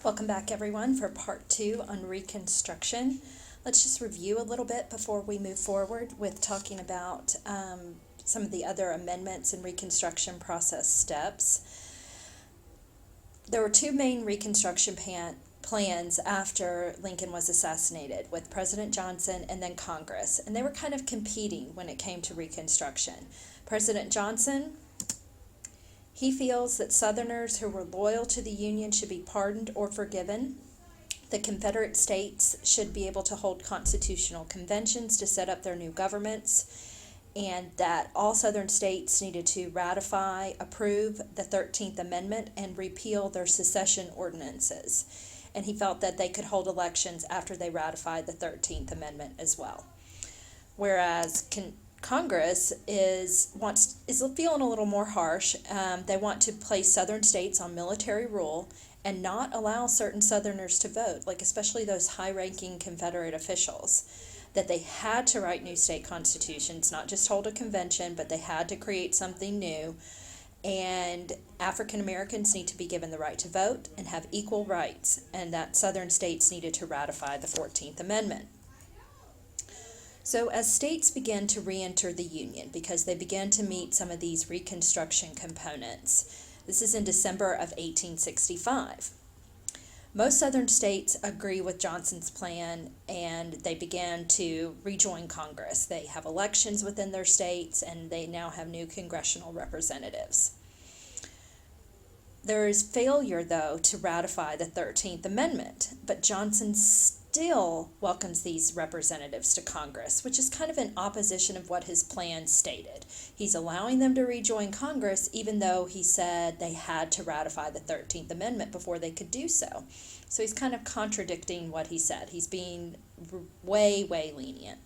Welcome back, everyone, for part 2 on Reconstruction. Let's just review a little bit before we move forward with talking about some of the other amendments and Reconstruction process steps. There were two main Reconstruction plans after Lincoln was assassinated, with President Johnson and then Congress, and they were kind of competing when it came to Reconstruction. President Johnson, he feels that Southerners who were loyal to the Union should be pardoned or forgiven. The Confederate states should be able to hold constitutional conventions to set up their new governments, and that all Southern states needed to ratify, approve the 13th Amendment, and repeal their secession ordinances. And he felt that they could hold elections after they ratified the 13th Amendment as well. Whereas Congress is feeling a little more harsh. They want to place Southern states on military rule and not allow certain Southerners to vote, like especially those high-ranking Confederate officials, that they had to write new state constitutions, not just hold a convention, but they had to create something new. And African Americans need to be given the right to vote and have equal rights, and that Southern states needed to ratify the 14th Amendment. So as states began to re-enter the Union, because they began to meet some of these Reconstruction components, this is in December of 1865. Most Southern states agree with Johnson's plan, and they began to rejoin Congress. They have elections within their states, and they now have new congressional representatives. There is failure, though, to ratify the 13th Amendment, but Johnson still welcomes these representatives to Congress, which is kind of in opposition of what his plan stated. He's allowing them to rejoin Congress, even though he said they had to ratify the 13th Amendment before they could do so. So he's kind of contradicting what he said. He's being way, way lenient.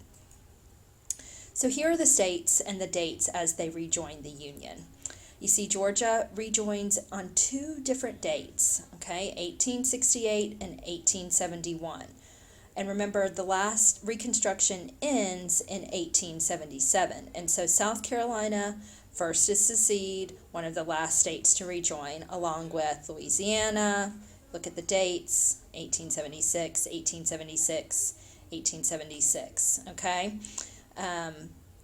So here are the states and the dates as they rejoin the Union. You see, Georgia rejoins on two different dates, okay, 1868 and 1871. And remember, the last Reconstruction ends in 1877. And so South Carolina, first to secede, one of the last states to rejoin, along with Louisiana. Look at the dates, 1876, 1876, 1876, okay?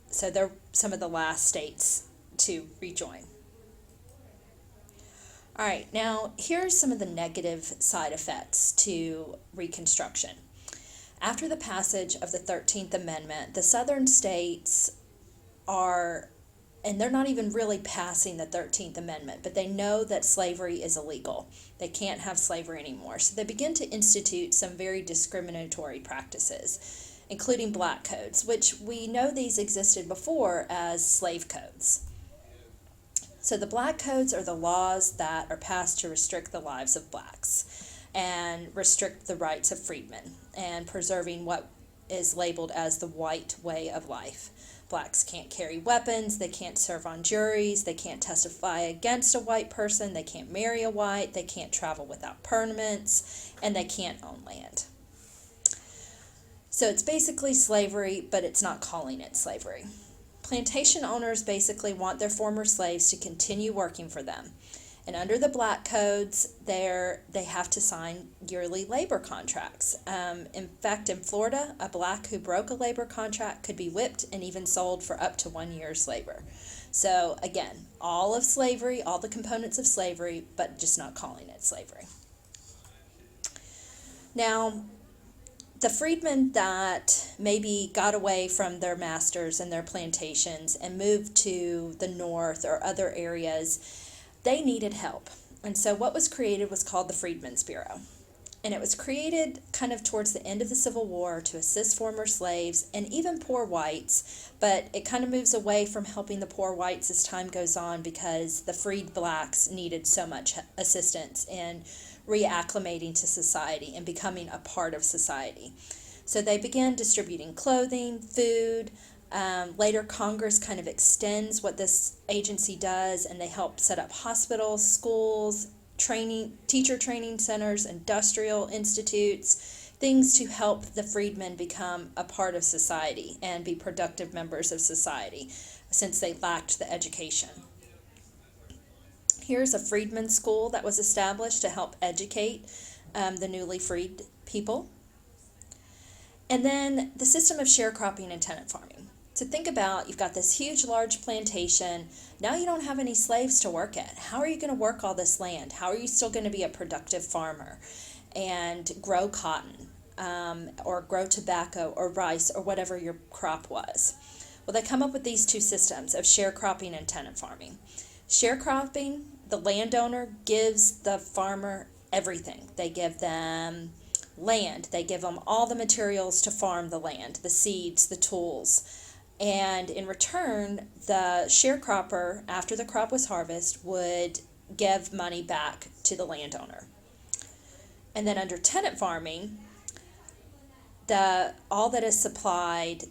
So they're some of the last states to rejoin. All right, now here's some of the negative side effects to Reconstruction. After the passage of the 13th Amendment, the Southern states and they're not even really passing the 13th Amendment, but they know that slavery is illegal. They can't have slavery anymore. So they begin to institute some very discriminatory practices, including black codes, which we know these existed before as slave codes. So the black codes are the laws that are passed to restrict the lives of blacks and restrict the rights of freedmen and preserving what is labeled as the white way of life. Blacks can't carry weapons, they can't serve on juries, they can't testify against a white person, they can't marry a white, they can't travel without permits, and they can't own land. So it's basically slavery, but it's not calling it slavery. Plantation owners basically want their former slaves to continue working for them. And under the black codes, they have to sign yearly labor contracts. In fact, in Florida, a black who broke a labor contract could be whipped and even sold for up to 1 year's labor. So again, all of slavery, all the components of slavery, but just not calling it slavery. Now, the freedmen that maybe got away from their masters and their plantations and moved to the north or other areas, they needed help. And so what was created was called the Freedmen's Bureau. And it was created kind of towards the end of the Civil War to assist former slaves and even poor whites, but it kind of moves away from helping the poor whites as time goes on because the freed blacks needed so much assistance in reacclimating to society and becoming a part of society. So they began distributing clothing, food. Later, Congress kind of extends what this agency does, and they help set up hospitals, schools, teacher training centers, industrial institutes, things to help the freedmen become a part of society and be productive members of society since they lacked the education. Here's a freedmen's school that was established to help educate the newly freed people. And then the system of sharecropping and tenant farming. So think about, you've got this huge, large plantation. Now you don't have any slaves to work it. How are you going to work all this land? How are you still going to be a productive farmer and grow cotton or grow tobacco or rice or whatever your crop was? Well, they come up with these two systems of sharecropping and tenant farming. Sharecropping, the landowner gives the farmer everything. They give them land. They give them all the materials to farm the land, the seeds, the tools. And in return, the sharecropper, after the crop was harvested, would give money back to the landowner. And then under tenant farming, all that is supplied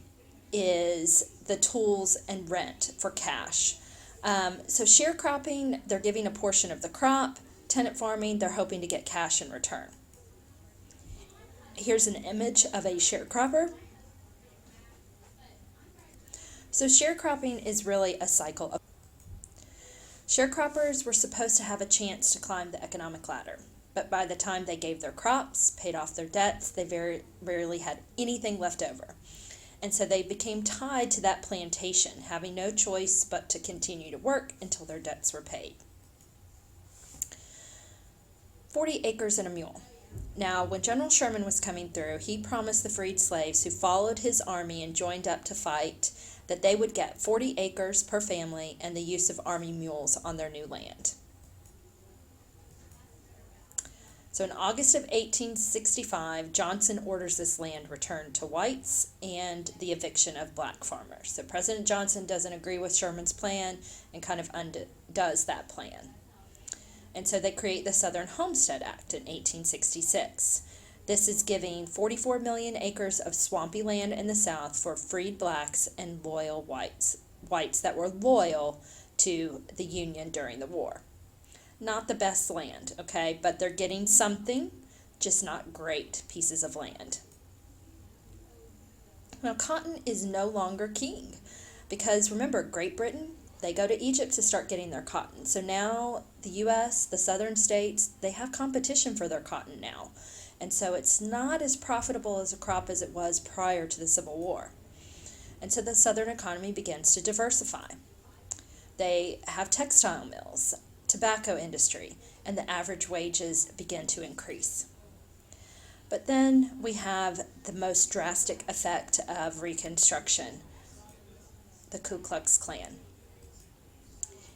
is the tools and rent for cash. So sharecropping, they're giving a portion of the crop. Tenant farming, they're hoping to get cash in return. Here's an image of a sharecropper. So sharecropping is really a cycle of. Sharecroppers were supposed to have a chance to climb the economic ladder, but by the time they gave their crops, paid off their debts, they very rarely had anything left over. And so they became tied to that plantation, having no choice but to continue to work until their debts were paid. 40 acres and a mule. Now, when General Sherman was coming through, he promised the freed slaves who followed his army and joined up to fight that they would get 40 acres per family and the use of army mules on their new land. So in August of 1865, Johnson orders this land returned to whites and the eviction of black farmers. So President Johnson doesn't agree with Sherman's plan and kind of undoes that plan. And so they create the Southern Homestead Act in 1866. This is giving 44 million acres of swampy land in the South for freed blacks and loyal whites that were loyal to the Union during the war. Not the best land, okay, but they're getting something, just not great pieces of land. Now, cotton is no longer king because remember, Great Britain, they go to Egypt to start getting their cotton. So now the U.S., the southern states, they have competition for their cotton now. And so it's not as profitable as a crop as it was prior to the Civil War. And so the southern economy begins to diversify. They have textile mills, tobacco industry, and the average wages begin to increase. But then we have the most drastic effect of Reconstruction, the Ku Klux Klan.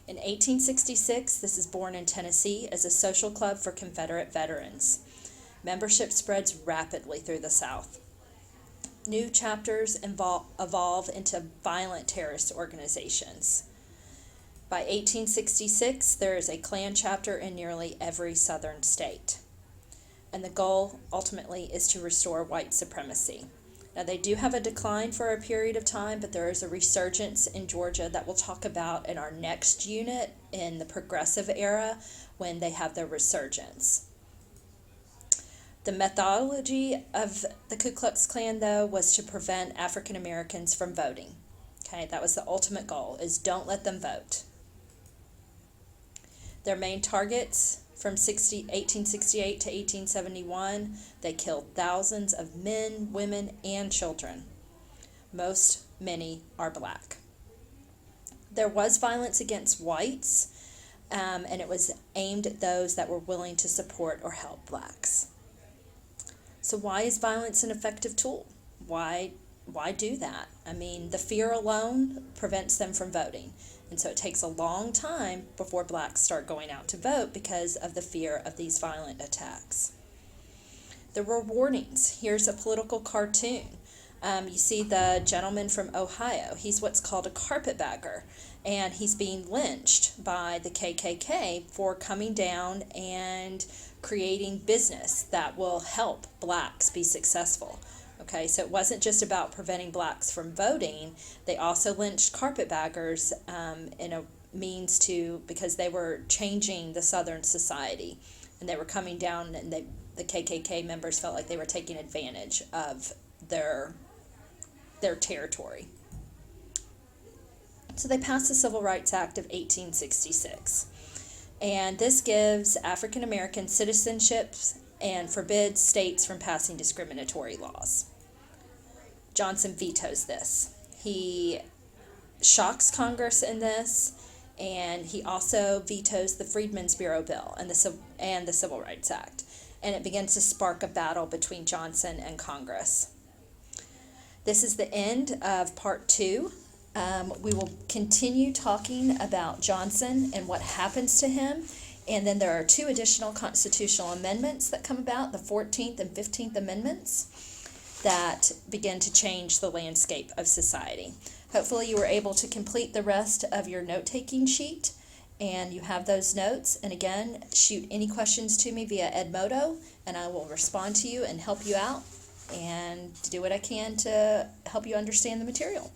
In 1866, this is born in Tennessee as a social club for Confederate veterans. Membership spreads rapidly through the South. New chapters evolve into violent terrorist organizations. By 1866, there is a Klan chapter in nearly every southern state. And the goal, ultimately, is to restore white supremacy. Now, they do have a decline for a period of time, but there is a resurgence in Georgia that we'll talk about in our next unit in the Progressive era when they have their resurgence. The methodology of the Ku Klux Klan, though, was to prevent African Americans from voting. Okay, that was the ultimate goal, is don't let them vote. Their main targets from 1868 to 1871, they killed thousands of men, women, and children. Many are black. There was violence against whites, and it was aimed at those that were willing to support or help blacks. So why is violence an effective tool? Why do that? I mean, the fear alone prevents them from voting. And so it takes a long time before blacks start going out to vote because of the fear of these violent attacks. There were warnings. Here's a political cartoon. You see the gentleman from Ohio. He's what's called a carpetbagger, and he's being lynched by the KKK for coming down and creating business that will help blacks be successful. Okay, so it wasn't just about preventing blacks from voting. They also lynched carpetbaggers in a means to, because they were changing the Southern society, and they were coming down, and the KKK members felt like they were taking advantage of their territory. So they passed the Civil Rights Act of 1866. And this gives African American citizenship and forbids states from passing discriminatory laws. Johnson vetoes this. He shocks Congress in this, and he also vetoes the Freedmen's Bureau Bill and the Civil Rights Act, and it begins to spark a battle between Johnson and Congress. This is the end of part 2. We will continue talking about Johnson and what happens to him, and then there are 2 additional constitutional amendments that come about, the 14th and 15th Amendments, that begin to change the landscape of society. Hopefully you were able to complete the rest of your note-taking sheet, and you have those notes. And again, shoot any questions to me via Edmodo, and I will respond to you and help you out and do what I can to help you understand the material.